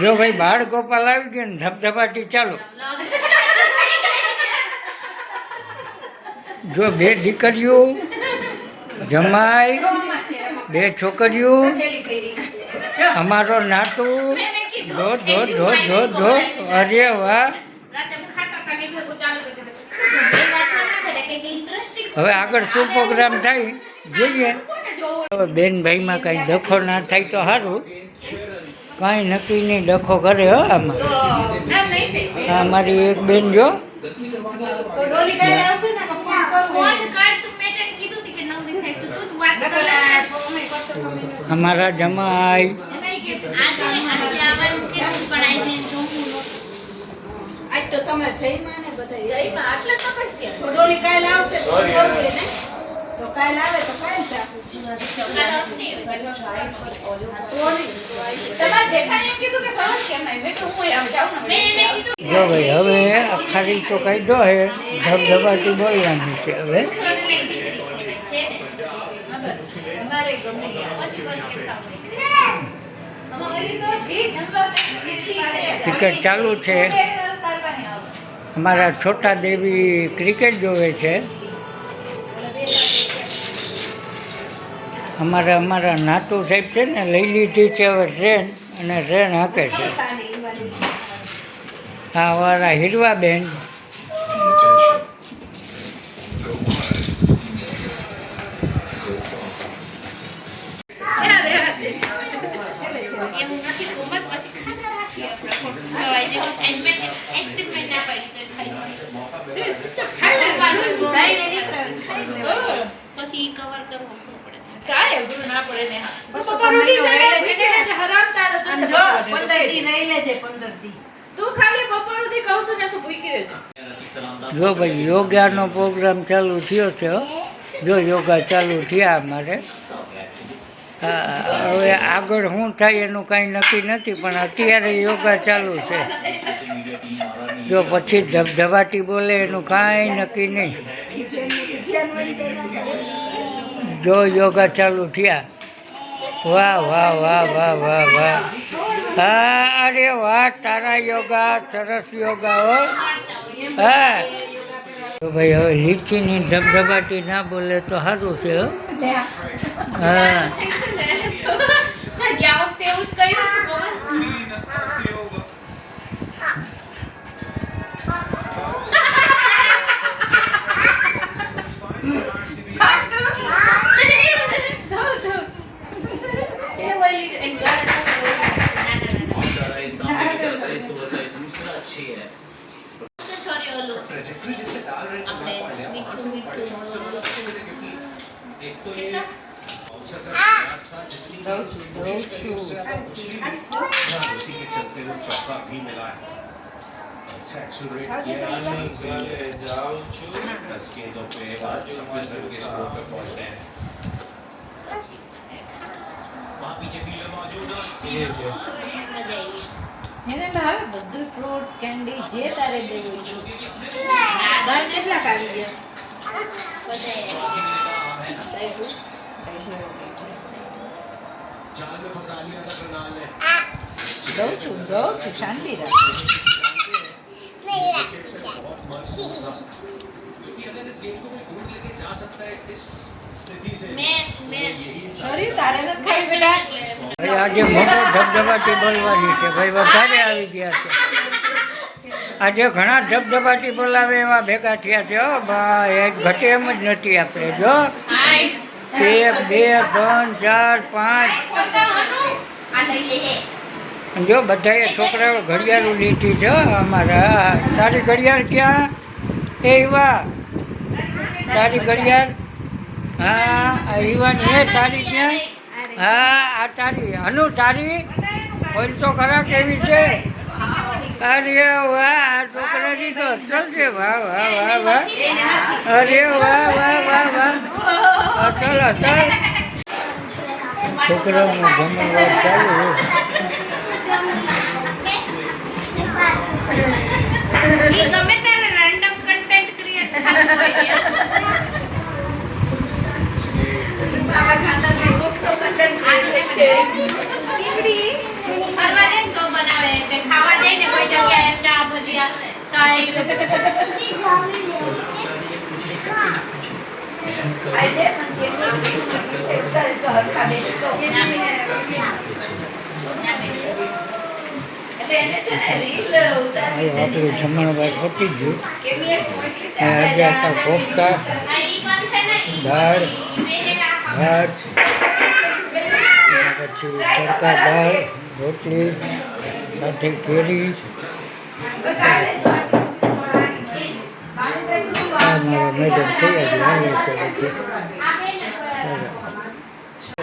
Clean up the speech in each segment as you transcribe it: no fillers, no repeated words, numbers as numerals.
જો ભાઈ બાળ ગોપાલ આવી ગયો ને ધબધબાટી ચાલો. જો બે દીકરીઓ, જમાઈ, બે છોકરીઓ, અમારો નાતુ, ધો ધો ધો ધો ધો. અરે વાહ. હવે આગળ શું પ્રોગ્રામ થાય જોઈએ. બેન ભાઈમાં કાંઈ ડખો ના થાય તો સારું. કાંઈ નક્કી નહીં ડખો કરે હો આમાં. હા મારી એક બેન જો અમારા જમાઈ તો તમે જઈમાં ને બધા જઈમાં આટલે તો કરશે તો ડોલી કાલ આવશે તો ને તો કાલ આવે તો કાલ ચાખું તમાર જેઠાણીએ કીધું કે સરસ કેમ નહીં મેં તો હું આવ જાઉં ને જો ભાઈ હવે ખાલી તો કઈ દો હે ધબધબાટી બોલવાની છે હવે. અમારે ગમે અમારી તો જે જંબા ક્રિકેટ ચાલુ છે. અમારા છોટા દેવી ક્રિકેટ જોવે છે. અમારા નાતુ સાહેબ છે ને લઈ લીધી છે હવે ટ્રેન અને ટ્રેન હાંકે છે. આ અમારા હીરવાબેન જો ભાઈ યોગાનો પ્રોગ્રામ ચાલુ થયો છે. જો યોગા ચાલુ થયા અમારે. હવે આગળ શું થાય એનું કાંઈ નક્કી નથી પણ અત્યારે યોગા ચાલુ છે. જો પછી ધબધબાટી બોલે એનું કાંઈ નક્કી નહીં. જો યોગા ચાલુ થયા. વાહ વાહ વાહ વાહ વાહ વાહ. હા અરે વાહ તારા યોગા સરસ યોગા હો. હા તો ભાઈ હવે લીચીની ધબધબાટી ના બોલે તો સારું છે હો. હા એને ભાવે બધું ફ્રૂટ કેન્ડી જે તારે દેવું દાળ કેટલા કાઢી ગયા દઉં છું શાંતિ રાખ. આજે મોટો ધબધબાટી બોલવાની છે ભાઈ. વધારે આવી ગયા છે આજે. ઘણા ધબધબાટી બોલાવે એવા ભેગા થયા છે હો ભાઈ. એક ઘટે એમ જ નથી આપણે. જો 1 2 3 4 5 જો બધાએ છોકરાઓ ઘડિયાળું લીધી છે અમારા. તારી ઘડિયાળ ક્યાં? એ ઈવા તારી ઘડિયાળ? હા ઈવાની એ તારી ક્યાં? હા આ તારી. અનુ તારી કોઈ તો ખરા કેવી છે? અરે વાહ આ છોકરાની તો અસલ છે. વાહ વાહ વાહ વાહ. અરે વાહ વાહ વાહ વાહ. અસલ અસલ. છોકરાઓનું જમણવાર ચાલુ. ગમે ત્યારે રેન્ડમ કન્ટેન્ટ ક્રિએટ થતું હોય બાબા ખાતા તો કન્ટેન્ટ ક્રિએટ છે. ટીકડી ફરવા દે તો બનાવે આપણું જમણવાર પતી ગયું. આજે હતા કોફતા, દાળ, ભાત, પછી તડકા દાળ, રોટલી સાથે કેરી. મારા મેડમ તૈયારી આવે છે બધી.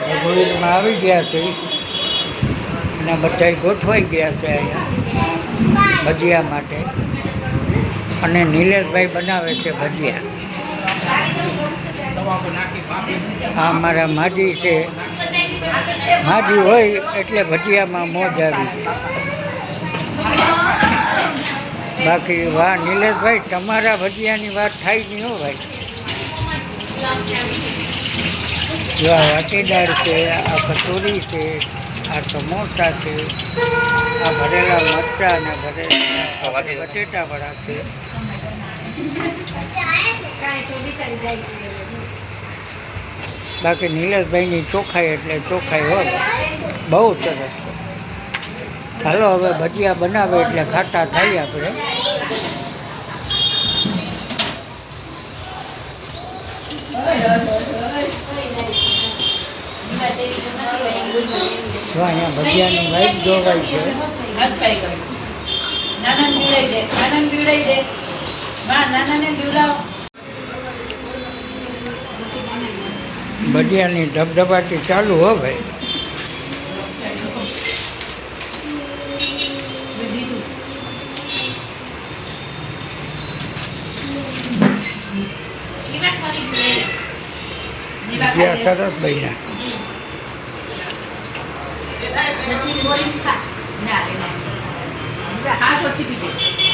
રઘુવીરમાં આવી ગયા છે અને બધા ગોઠવાઈ ગયા છે અહીંયા ભજીયા માટે. અને નિલેશભાઈ બનાવે છે ભજીયા. આ મારા માજી છે. માજી હોય એટલે ભજીયામાં મોજ આવી. બાકી વાહ નિલેશભાઈ, તમારા ભજીયાની વાત થાય નહીં હો ભાઈ. જો આ વાટીદાળ છે, આ કચોરી છે, આ સમોસા છે, આ ભરેલા મરચાં અને ભરેલા બટેટાવાળા છે. બાકી નિલેશભાઈની ચોખાઈ એટલે ચોખાઈ હોય, બહુ સરસ. હાલો હવે ભજીયા બનાવે એટલે ખાતા થાય આપણે. જો અહીંયા ભજીયાની વાઈટ જોવાય છે. ભજીયાની ધબધબાટી ચાલુ હો ભાઈ. ભજીયા સરસ બન્યા. ના, ઓછી પીજે.